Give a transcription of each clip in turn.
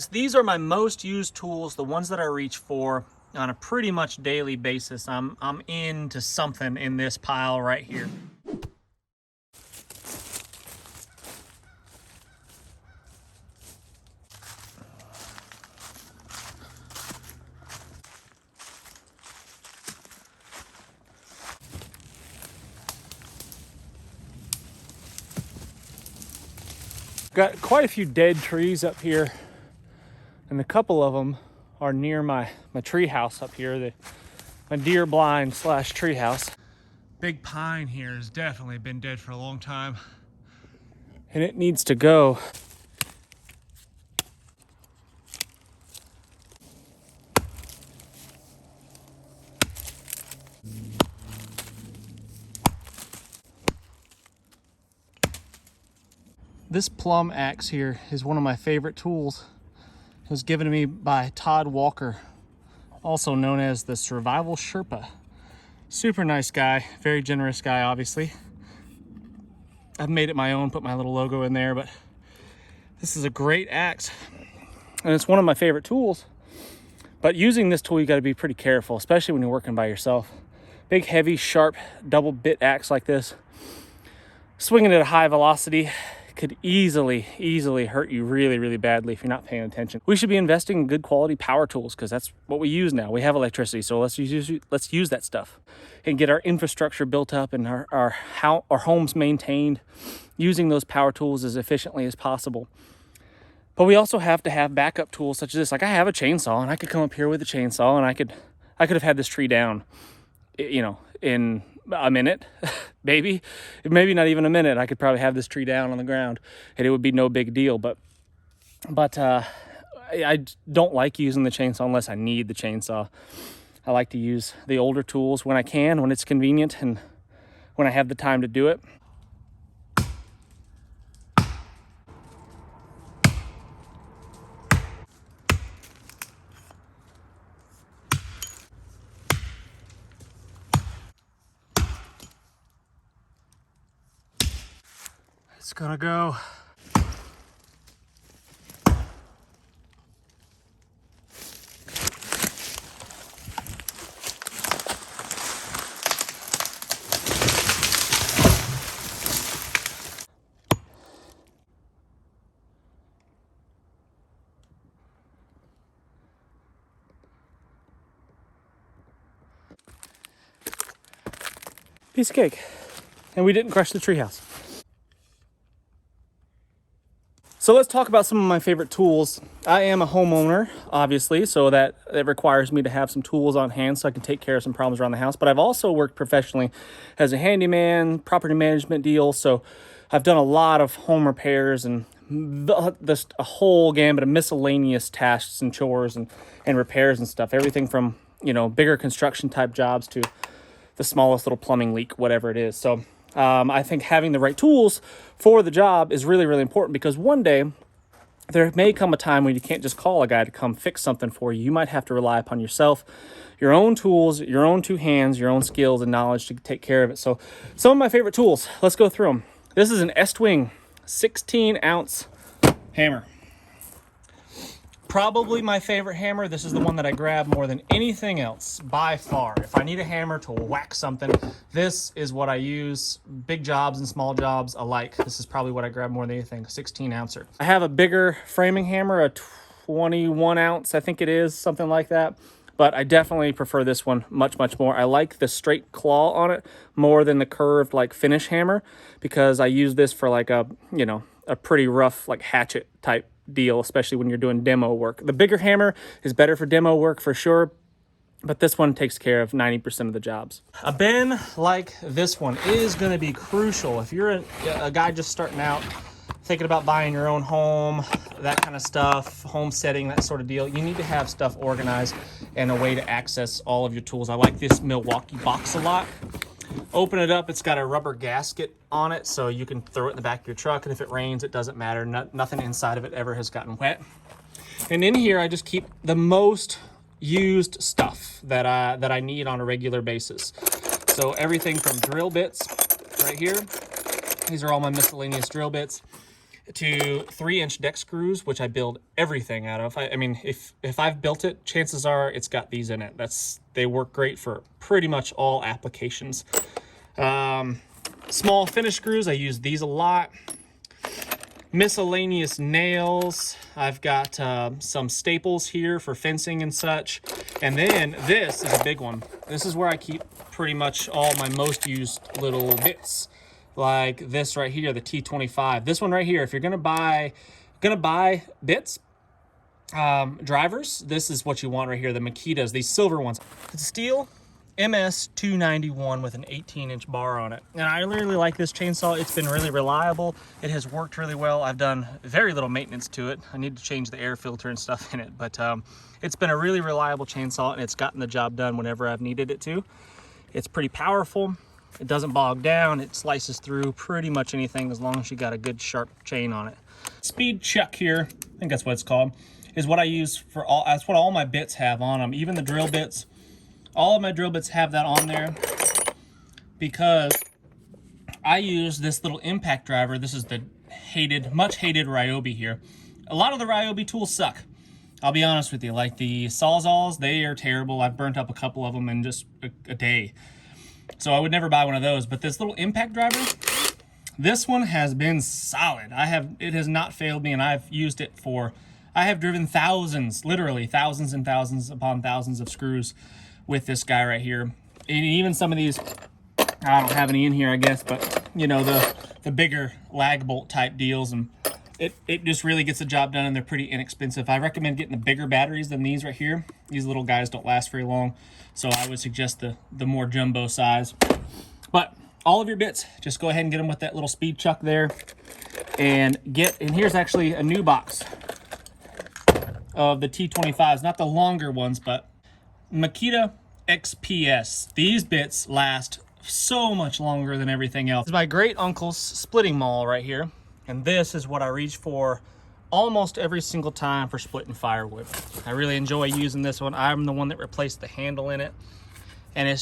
These are my most used tools, the ones that I reach for on a pretty much daily basis. I'm into something in this pile right here. Got quite a few dead trees up here, and a couple of them are near my tree house up here, my deer blind / tree house. Big pine here has definitely been dead for a long time, and it needs to go. This plumb axe here is one of my favorite tools. It was given to me by Teotwawki, also known as the Survival Sherpa. Super nice guy, very generous guy, obviously. I've made it my own, put my little logo in there, but this is a great axe. And it's one of my favorite tools. But using this tool, you gotta be pretty careful, especially when you're working by yourself. Big, heavy, sharp, double bit axe like this, swinging at a high velocity, could easily hurt you really badly if you're not paying attention. We should be investing in good quality power tools because that's what we use now. We have electricity, so let's use that stuff and get our infrastructure built up and our homes maintained using those power tools as efficiently as possible. But we also have to have backup tools such as this. Like I have a chainsaw, and I could come up here with a chainsaw, and I could have had this tree down, you know, in a minute, maybe not even a minute. I could probably have this tree down on the ground and it would be no big deal. But I don't like using the chainsaw unless I need the chainsaw. I like to use the older tools when I can, when it's convenient and when I have the time to do it. It's gonna go. Piece of cake. And we didn't crush the treehouse. So let's talk about some of my favorite tools. I am a homeowner, obviously, so that requires me to have some tools on hand so I can take care of some problems around the house. But I've also worked professionally as a handyman, property management deal. So I've done a lot of home repairs and just a whole gambit of miscellaneous tasks and chores and repairs and stuff. Everything from, you know, bigger construction type jobs to the smallest little plumbing leak, whatever it is. So I think having the right tools for the job is really important, because one day there may come a time when you can't just call a guy to come fix something for you. You might have to rely upon yourself, your own tools, your own two hands, your own skills and knowledge to take care of it. So some of my favorite tools, let's go through them. This is an Estwing 16-ounce hammer. Probably my favorite hammer. This is the one that I grab more than anything else by far. If I need a hammer to whack something, this is what I use. Big jobs and small jobs alike. This is probably what I grab more than anything, 16-ouncer. I have a bigger framing hammer, a 21-ounce, I think it is, something like that. But I definitely prefer this one much more. I like the straight claw on it more than the curved like finish hammer, because I use this for like a, you know, a pretty rough like hatchet type deal, especially when you're doing demo work. The bigger hammer is better for demo work for sure, but this one takes care of 90% of the jobs. A bin like this one is going to be crucial if you're a guy just starting out, thinking about buying your own home, that kind of stuff, homesteading, that sort of deal. You need to have stuff organized and a way to access all of your tools. I like this Milwaukee box a lot. Open it up, it's got a rubber gasket on it, so you can throw it in the back of your truck, and if it rains, it doesn't matter. Nothing inside of it ever has gotten wet. And in here, I just keep the most used stuff that I need on a regular basis. So everything from drill bits right here. These are all my miscellaneous drill bits. to 3-inch deck screws, which I build everything out of. I mean, if I've built it, chances are it's got these in it. They work great for pretty much all applications. Small finish screws, I use these a lot. Miscellaneous nails, I've got some staples here for fencing and such. And then this is a big one. This is where I keep pretty much all my most used little bits, like this right here, the T25. This one right here, if you're gonna buy bits, drivers, this is what you want right here, the Makitas, these silver ones. It's steel MS-291 with an 18-inch bar on it. And I really like this chainsaw. It's been really reliable. It has worked really well. I've done very little maintenance to it. I need to change the air filter and stuff in it, but it's been a really reliable chainsaw, and it's gotten the job done whenever I've needed it to. It's pretty powerful. It doesn't bog down. It slices through pretty much anything as long as you got a good sharp chain on it. Speed chuck here, I think that's what it's called, is what I use for all, that's what all my bits have on them. Even the drill bits, all of my drill bits have that on there because I use this little impact driver. This is the much hated Ryobi here. A lot of the Ryobi tools suck. I'll be honest with you, like the Sawzalls, they are terrible. I've burnt up a couple of them in just a day. So I would never buy one of those, but this little impact driver, this one has been solid. It has not failed me, and I've used it I have driven thousands, literally thousands and thousands upon thousands of screws with this guy right here. And even some of these, I don't have any in here, I guess, but you know, the bigger lag bolt type deals, and it just really gets the job done, and they're pretty inexpensive. I recommend getting the bigger batteries than these right here. These little guys don't last very long, so I would suggest the more jumbo size. But all of your bits, just go ahead and get them with that little speed chuck there, and here's actually a new box of the T25s, not the longer ones, but Makita XPS. These bits last so much longer than everything else. This is my great uncle's splitting maul right here, and this is what I reach for almost every single time for splitting firewood. I really enjoy using this one. I'm the one that replaced the handle in it, and I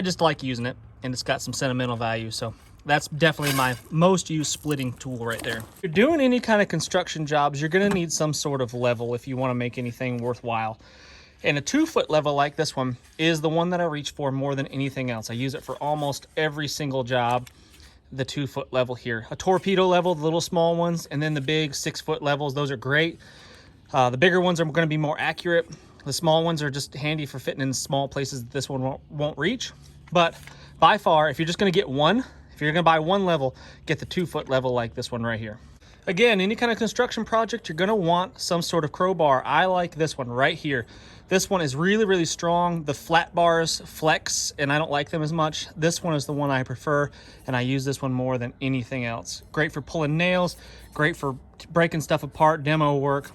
just like using it, and it's got some sentimental value. So that's definitely my most used splitting tool right there. If you're doing any kind of construction jobs, you're gonna need some sort of level if you wanna make anything worthwhile. And a 2-foot level like this one is the one that I reach for more than anything else. I use it for almost every single job, the 2-foot level here. A torpedo level, the little small ones, and then the big 6-foot levels, those are great. The bigger ones are gonna be more accurate. The small ones are just handy for fitting in small places that this one won't reach. But by far, if you're just gonna get one, if you're gonna buy one level, get the 2-foot level like this one right here. Again, any kind of construction project, you're gonna want some sort of crowbar. I like this one right here. This one is really, really strong. The flat bars flex, and I don't like them as much. This one is the one I prefer, and I use this one more than anything else. Great for pulling nails, great for breaking stuff apart, demo work.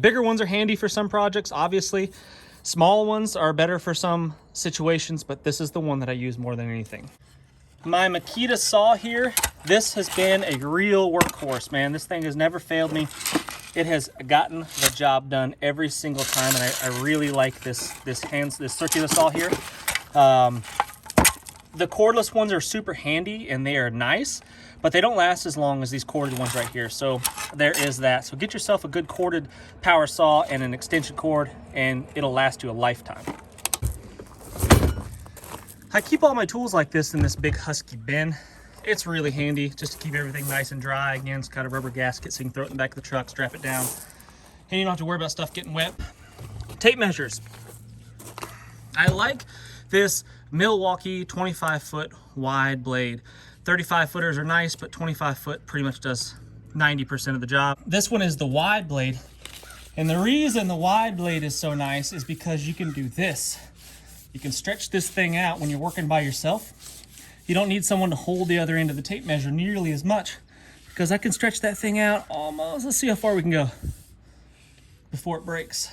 Bigger ones are handy for some projects, obviously. Small ones are better for some situations, but this is the one that I use more than anything. My Makita saw here, this has been a real workhorse, man. This thing has never failed me. It has gotten the job done every single time, and I really like this circular saw here. The cordless ones are super handy, and they are nice, but they don't last as long as these corded ones right here. So there is that. So get yourself a good corded power saw and an extension cord, and it'll last you a lifetime. I keep all my tools like this in this big husky bin. It's really handy just to keep everything nice and dry. Again, it's got a rubber gasket so you can throw it in the back of the truck, strap it down, and you don't have to worry about stuff getting wet. Tape measures. I like this Milwaukee 25-foot wide blade. 35-footers are nice, but 25-foot pretty much does 90% of the job. This one is the wide blade, and the reason the wide blade is so nice is because you can do this. You can stretch this thing out when you're working by yourself. You don't need someone to hold the other end of the tape measure nearly as much, because I can stretch that thing out almost. Let's see how far we can go before it breaks.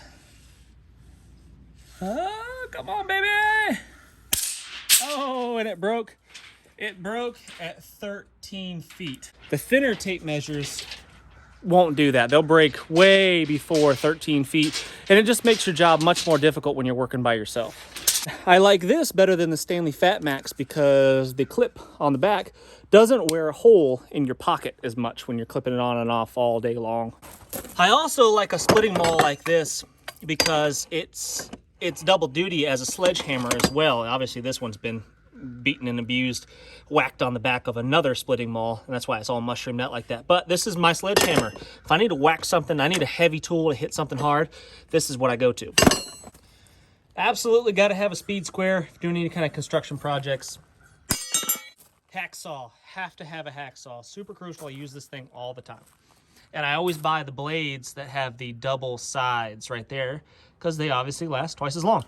Oh, come on, baby. Oh, and it broke. It broke at 13 feet. The thinner tape measures won't do that. They'll break way before 13 feet, and it just makes your job much more difficult when you're working by yourself. I like this better than the Stanley Fat Max because the clip on the back doesn't wear a hole in your pocket as much when you're clipping it on and off all day long. I also like a splitting maul like this because it's double duty as a sledgehammer as well. Obviously this one's been beaten and abused, whacked on the back of another splitting maul, and that's why it's all mushroomed out like that. But this is my sledgehammer. If I need to whack something, I need a heavy tool to hit something hard, this is what I go to. Absolutely got to have a speed square if you're doing any kind of construction projects. Hacksaw, have to have a hacksaw. Super crucial. I use this thing all the time. And I always buy the blades that have the double sides right there because they obviously last twice as long.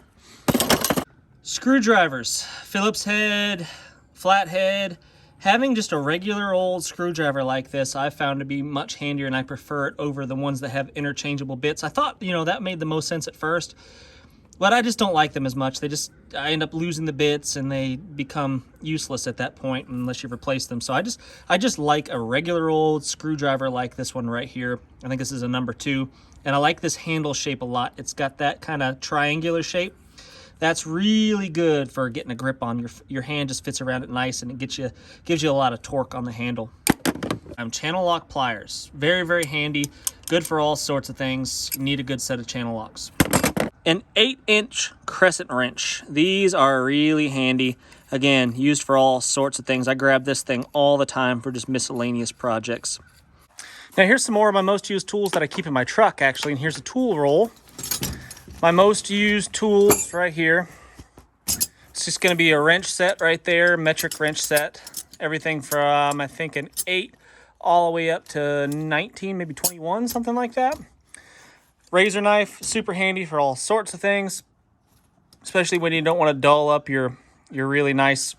Screwdrivers, Phillips head, flathead. Having just a regular old screwdriver like this I found to be much handier, and I prefer it over the ones that have interchangeable bits. I thought, you know, that made the most sense at first, but I just don't like them as much. I end up losing the bits and they become useless at that point unless you replace them. So I just like a regular old screwdriver like this one right here. I think this is a number 2, and I like this handle shape a lot. It's got that kind of triangular shape. That's really good for getting a grip on. Your hand just fits around it nice, and it gives you a lot of torque on the handle. Channel lock pliers, very, very handy, good for all sorts of things. You need a good set of channel locks. An 8-inch crescent wrench. These are really handy. Again, used for all sorts of things. I grab this thing all the time for just miscellaneous projects. Now here's some more of my most used tools that I keep in my truck, actually, and here's a tool roll. My most used tools right here. It's just going to be a wrench set right there, metric wrench set. Everything from, I think, an 8 all the way up to 19, maybe 21, something like that. Razor knife, super handy for all sorts of things, especially when you don't want to dull up your really nice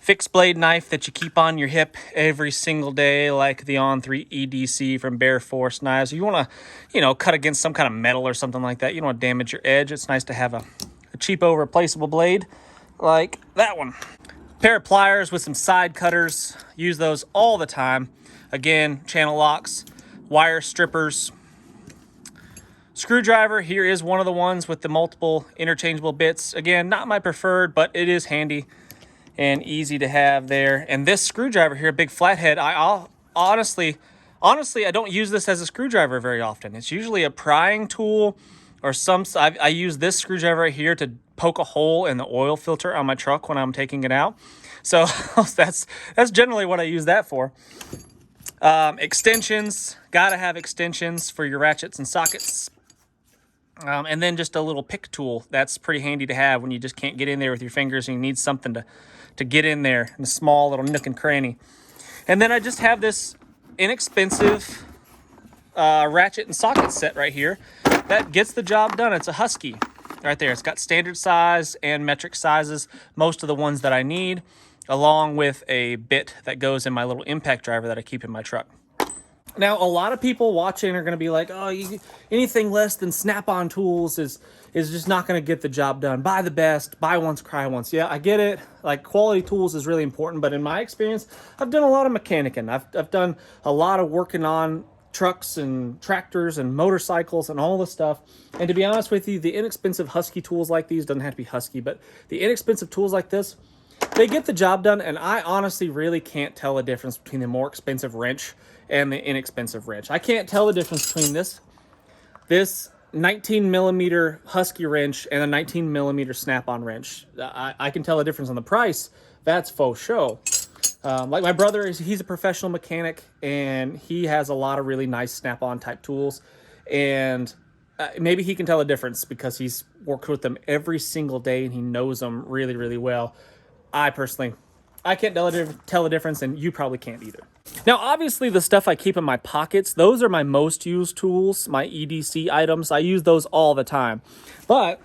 fixed blade knife that you keep on your hip every single day, like the On3 EDC from Bear Force Knives. You want to, you know, cut against some kind of metal or something like that. You don't want to damage your edge. It's nice to have a cheapo replaceable blade like that one. Pair of pliers with some side cutters. Use those all the time. Again, channel locks, wire strippers. Screwdriver, here is one of the ones with the multiple interchangeable bits. Again, not my preferred, but it is handy and easy to have there. And this screwdriver here, big flathead, I honestly, I don't use this as a screwdriver very often. It's usually a prying tool or I use this screwdriver right here to poke a hole in the oil filter on my truck when I'm taking it out. So that's generally what I use that for. Extensions, gotta have extensions for your ratchets and sockets. And then just a little pick tool. That's pretty handy to have when you just can't get in there with your fingers and you need something to get in there in a small little nook and cranny. And then I just have this inexpensive ratchet and socket set right here that gets the job done. It's a Husky right there. It's got standard size and metric sizes, most of the ones that I need, along with a bit that goes in my little impact driver that I keep in my truck. Now, a lot of people watching are going to be like, oh, anything less than snap-on tools is just not going to get the job done. Buy the best, buy once, cry once. Yeah, I get it. Like, quality tools is really important, but in my experience, I've done a lot of mechanicking. I've done a lot of working on trucks and tractors and motorcycles and all this stuff. And to be honest with you, the inexpensive Husky tools like these, doesn't have to be Husky, but the inexpensive tools like this, they get the job done, and I honestly really can't tell the difference between the more expensive wrench and the inexpensive wrench. I can't tell the difference between this 19 millimeter Husky wrench and a 19 millimeter snap-on wrench. I can tell the difference on the price. That's faux show. Like my brother, he's a professional mechanic, and he has a lot of really nice snap-on type tools, and maybe he can tell the difference because he's worked with them every single day and he knows them really, really well. I personally, I can't tell the difference, and you probably can't either. Now, obviously, the stuff I keep in my pockets, those are my most used tools, my EDC items. I use those all the time. But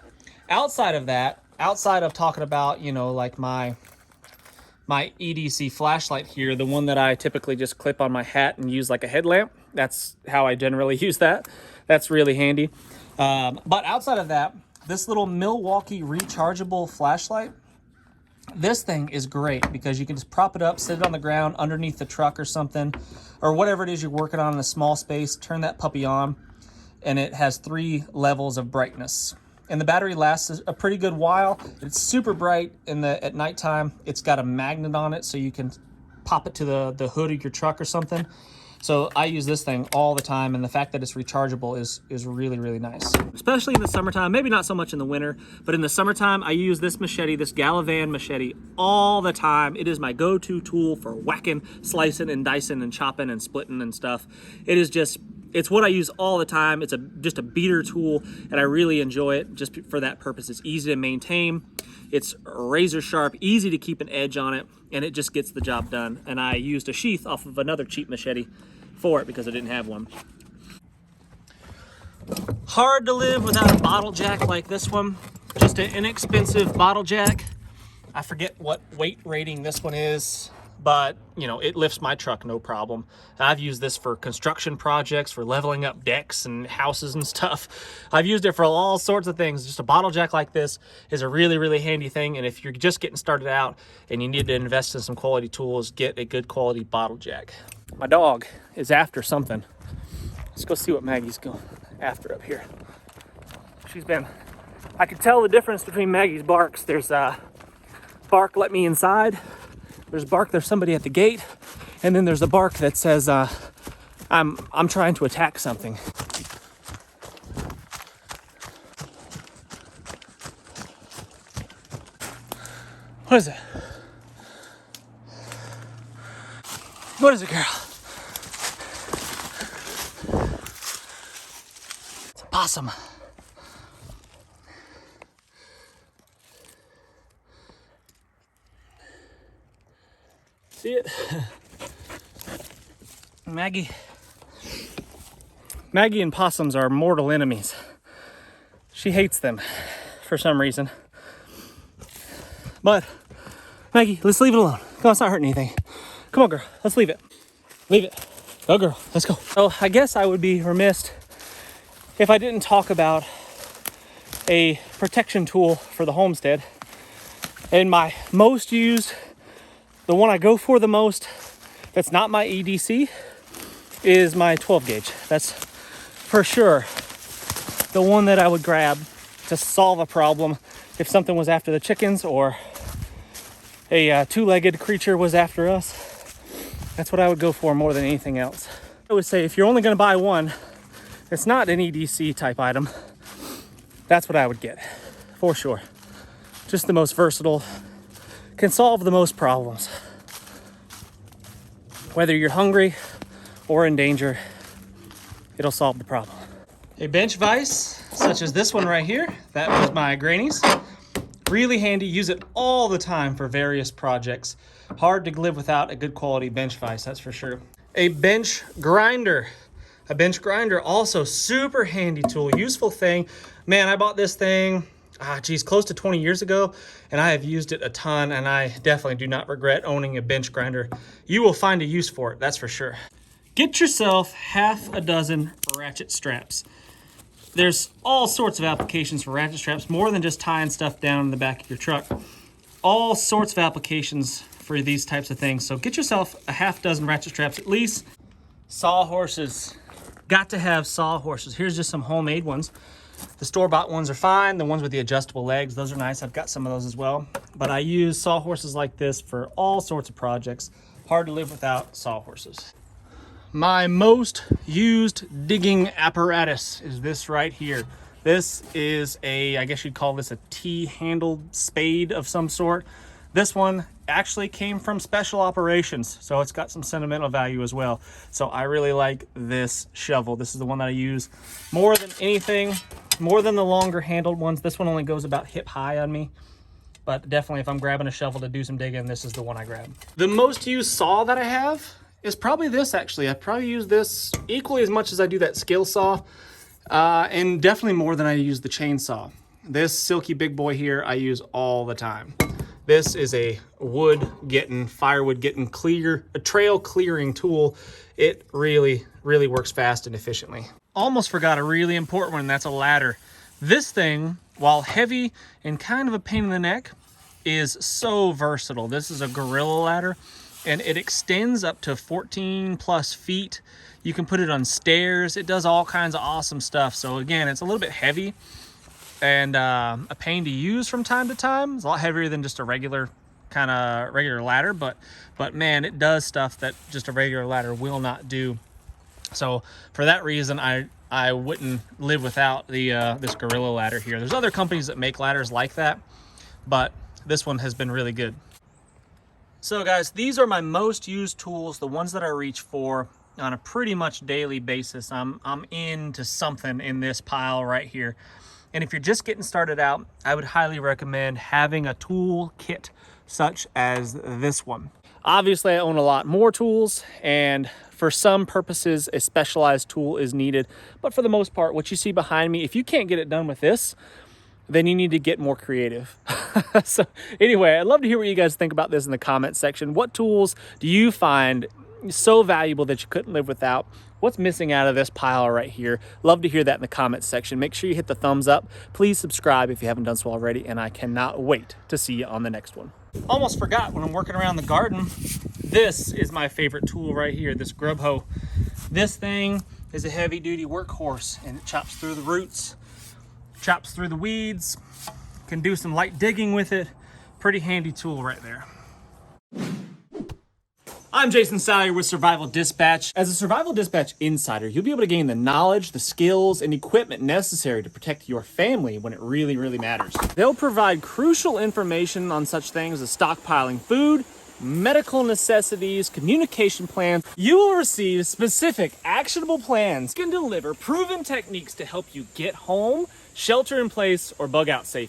outside of that, outside of talking about, you know, like my EDC flashlight here, the one that I typically just clip on my hat and use like a headlamp, that's how I generally use that. That's really handy. But outside of that, this little Milwaukee rechargeable flashlight, this thing is great because you can just prop it up, sit it on the ground underneath the truck or something, or whatever it is you're working on in a small space, turn that puppy on, and it has 3 levels of brightness. and the battery lasts a pretty good while. It's super bright at nighttime. It's got a magnet on it, so you can pop it to the hood of your truck or something. So I use this thing all the time, and the fact that it's rechargeable is really, really nice. Especially in the summertime, maybe not so much in the winter, but in the summertime, I use this machete, this Galavan machete, all the time. It is my go-to tool for whacking, slicing, and dicing, and chopping, and splitting, and stuff. It's what I use all the time. It's just a beater tool, and I really enjoy it just for that purpose. It's easy to maintain. It's razor sharp, easy to keep an edge on it, and it just gets the job done. And I used a sheath off of another cheap machete for it because I didn't have one. Hard to live without a bottle jack like this one. Just an inexpensive bottle jack. I forget what weight rating this one is, but you know, it lifts my truck no problem. I've used this for construction projects, for leveling up decks and houses and stuff. I've used it for all sorts of things. Just a bottle jack like this is a really, really handy thing. And if you're just getting started out and you need to invest in some quality tools, get a good quality bottle jack. My dog is after something. Let's go see what Maggie's going after up here. I could tell the difference between Maggie's barks. There's bark, let me inside. There's bark, there's somebody at the gate. And then there's a bark that says, I'm trying to attack something. What is it? What is it, girl? It's a possum. See it? Maggie and possums are mortal enemies. She hates them for some reason. But Maggie, let's leave it alone. Come on, it's not hurting anything. Come on, girl, let's leave it. Leave it. Go, girl, let's go. So I guess I would be remiss if I didn't talk about a protection tool for the homestead. And my most used, the one I go for the most, that's not my EDC, is my 12 gauge. That's for sure the one that I would grab to solve a problem if something was after the chickens or a two-legged creature was after us. That's what I would go for more than anything else. I would say if you're only going to buy one, it's not an EDC type item, that's what I would get for sure. Just the most versatile, can solve the most problems. Whether you're hungry or in danger, it'll solve the problem. A bench vise, such as this one right here, that was my granny's. Really handy, use it all the time for various projects. Hard to live without a good quality bench vise, that's for sure. A bench grinder. A bench grinder, also super handy tool, useful thing. Man, I bought this thing, close to 20 years ago, and I have used it a ton, and I definitely do not regret owning a bench grinder. You will find a use for it, that's for sure. Get yourself half a dozen ratchet straps. There's all sorts of applications for ratchet straps, more than just tying stuff down in the back of your truck. All sorts of applications for these types of things. So get yourself a half dozen ratchet straps at least. Sawhorses. Got to have sawhorses. Here's just some homemade ones. The store-bought ones are fine. The ones with the adjustable legs, those are nice. I've got some of those as well. But I use sawhorses like this for all sorts of projects. Hard to live without sawhorses. My most used digging apparatus is this right here. This is I guess you'd call this a T-handled spade of some sort. This one actually came from Special Operations, so it's got some sentimental value as well. So I really like this shovel. This is the one that I use more than anything, more than the longer handled ones. This one only goes about hip high on me. But definitely if I'm grabbing a shovel to do some digging, this is the one I grab. The most used saw that I have is probably this actually. I probably use this equally as much as I do that skill saw, and definitely more than I use the chainsaw. This silky big boy here I use all the time. This is a firewood getting clear, a trail clearing tool. It really, really works fast and efficiently. Almost forgot a really important one, and that's a ladder. This thing, while heavy and kind of a pain in the neck, is so versatile. This is a gorilla ladder, and it extends up to 14 plus feet. You can put it on stairs. It does all kinds of awesome stuff. So again, it's a little bit heavy, and a pain to use from time to time. It's a lot heavier than just a regular ladder, but man, it does stuff that just a regular ladder will not do. So for that reason, I wouldn't live without the this Gorilla ladder here. There's other companies that make ladders like that, but this one has been really good. So guys, these are my most used tools, the ones that I reach for on a pretty much daily basis. I'm into something in this pile right here. And if you're just getting started out, I would highly recommend having a tool kit such as this one. Obviously, I own a lot more tools, and for some purposes, a specialized tool is needed. But for the most part, what you see behind me, if you can't get it done with this, then you need to get more creative. So anyway, I'd love to hear what you guys think about this in the comment section. What tools do you find so valuable that you couldn't live without? What's missing out of this pile right here? Love to hear that in the comment section. Make sure you hit the thumbs up. Please subscribe if you haven't done so already, and I cannot wait to see you on the next one. Almost forgot, when I'm working around the garden, this is my favorite tool right here, this grub hoe. This thing is a heavy duty workhorse, and it chops through the roots, chops through the weeds, can do some light digging with it. Pretty handy tool right there. I'm Jason Salyer with Survival Dispatch. As a Survival Dispatch insider, you'll be able to gain the knowledge, the skills, and equipment necessary to protect your family when it really, really matters. They'll provide crucial information on such things as stockpiling food, medical necessities, communication plans. You will receive specific, actionable plans. You can deliver proven techniques to help you get home, shelter in place, or bug out safe.